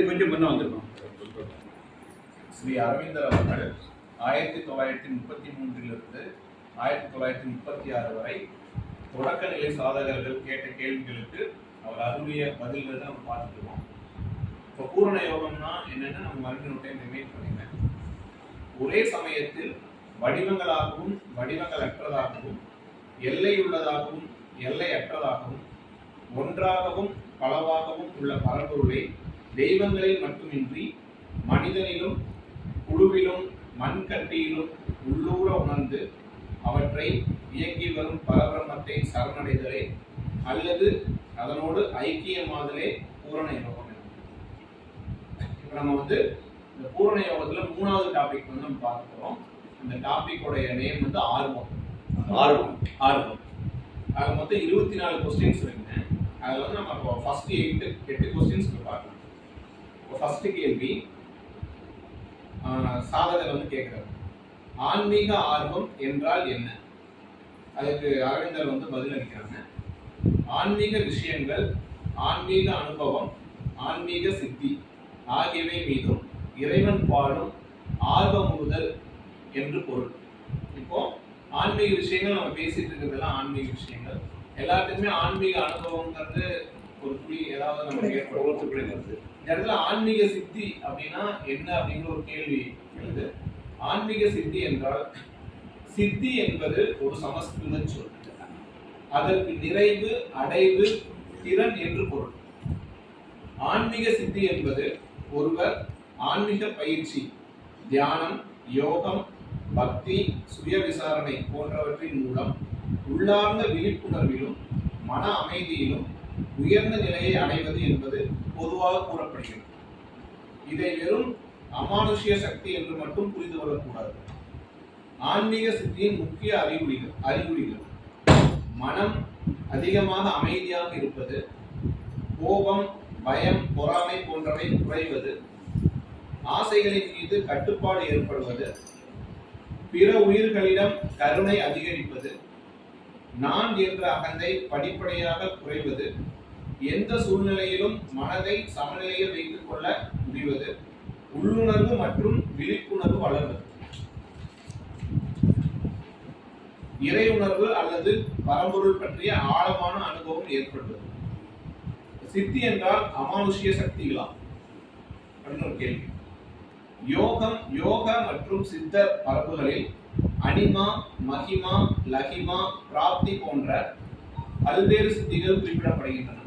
கொஞ்சம் முன்ன வந்திருக்கோம். ஸ்ரீ அரவிந்தர் அவர்கள் 1933 1936 வரை தொடக்க நிலை சாதகர்கள் கேட்ட கேள்விகளுக்கு அவர் அருளிய பதில்கள் தான் நம்ம பார்த்துருக்கோம். இப்போ பூரண யோகம்னா என்னன்னு நம்ம மறுபடியும் டைம் ரிமைண்ட் பண்ணிடுறேன். ஒரே சமயத்தில் வடிவங்களாகவும் வடிவங்களற்றதாகவும் எல்லையுள்ளதாகவும் எல்லையற்றதாகவும் ஒன்றாகவும் பலவாகவும் உள்ள பரம்பொருளை தெய்வங்களில் மட்டுமின்றி மனிதனிலும் குழுவிலும் மண்கட்டியிலும் உள்ளூர உணர்ந்து அவற்றை இயக்கி வரும் பரபிரம்மத்தை சரணடைதலே அல்லது அதனோடு ஐக்கியமாதலே பூரண யோகம். இப்ப நம்ம இந்த பூரண யோகத்துல 3வது டாபிக் நம்ம பார்க்க போறோம். அந்த டாபிக்கோடைய நேம் ஆர்வம். அது மொத்தம் 24 கொஸ்டின்ஸ் இருக்குங்க. அதுல நம்ம ஃபர்ஸ்ட் 8 கொஸ்டின்ஸ்க்கு பார்க்கலாம். ஃபர்ஸ்ட் கேள்வி சாதகர் கேட்கிறார், ஆன்மீக ஆர்வம் என்றால் என்ன? அதுக்கு அரவிந்தர் பதில் அளிக்கிறாங்க. ஆன்மீக விஷயங்கள், ஆன்மீக அனுபவம், ஆன்மீக சித்தி ஆகியவை மீதும் இறைவன் பாடும் ஆர்வமுறுதல் என்று பொருள். இப்போ ஆன்மீக விஷயங்கள் நம்ம பேசிட்டு இருக்கிறதெல்லாம் ஆன்மீக விஷயங்கள். எல்லாத்துக்குமே ஆன்மீக அனுபவம்ங்கிறது ஒரு புள்ளி ஏதாவது நம்ம ஏற்படுது. இந்த இடத்துல ஆன்மீக சித்தி அப்படின்னா என்ன அப்படிங்கிற ஒரு கேள்வி எழுது. ஆன்மீக சித்தி என்றால், சித்தி என்பது ஒரு சமஸ்கிருத சொல். அதற்கு நிறைவு, அடைவு, திறன் என்று பொருள். ஆன்மீக சித்தி என்பது ஒருவர் ஆன்மீக பயிற்சி, தியானம், யோகம், பக்தி, சுய விசாரணை போன்றவற்றின் மூலம் உள்ளார்ந்த விழிப்புணர்விலும் மன அமைதியிலும் உயர்ந்த நிலையை அடைவது என்பது பொதுவாக கூறப்படுகிறது. இதை வெறும் அமானுஷ்ய சக்தி என்று மட்டும் புரிந்து கொள்ளக்கூடாது. ஆன்மீக சித்தியின் முக்கிய அறிகுறிகள் மனம் அதிகமாக அமைதியாக இருப்பது, கோபம், பயம், பொறாமை போன்றவை குறைவது, ஆசைகளின் மீது கட்டுப்பாடு ஏற்படுவது, பிற உயிர்களிடம் கருணை அதிகரிப்பது, நான் என்ற அகந்தை படிப்படியாக குறைவது, எந்த சூழ்நிலையிலும் மனதை சமநிலையில் வைத்துக் கொள்ள முடிவது, உள்ளுணர்வு மற்றும் விழிப்புணர்வு வளர்வது, இறையுணர்வு அல்லது பரம்பொருள் பற்றிய ஆழமான அனுபவம் ஏற்படுவது. சித்தி என்றால் அமானுஷ்ய சக்திகளா அப்படின்னு ஒரு கேள்வி. யோக மற்றும் சித்த பரப்புகளில் அனிமா, மகிமா, லகிமா, பிராப்தி போன்ற பல்வேறு சித்திகள் குறிப்பிடப்படுகின்றன.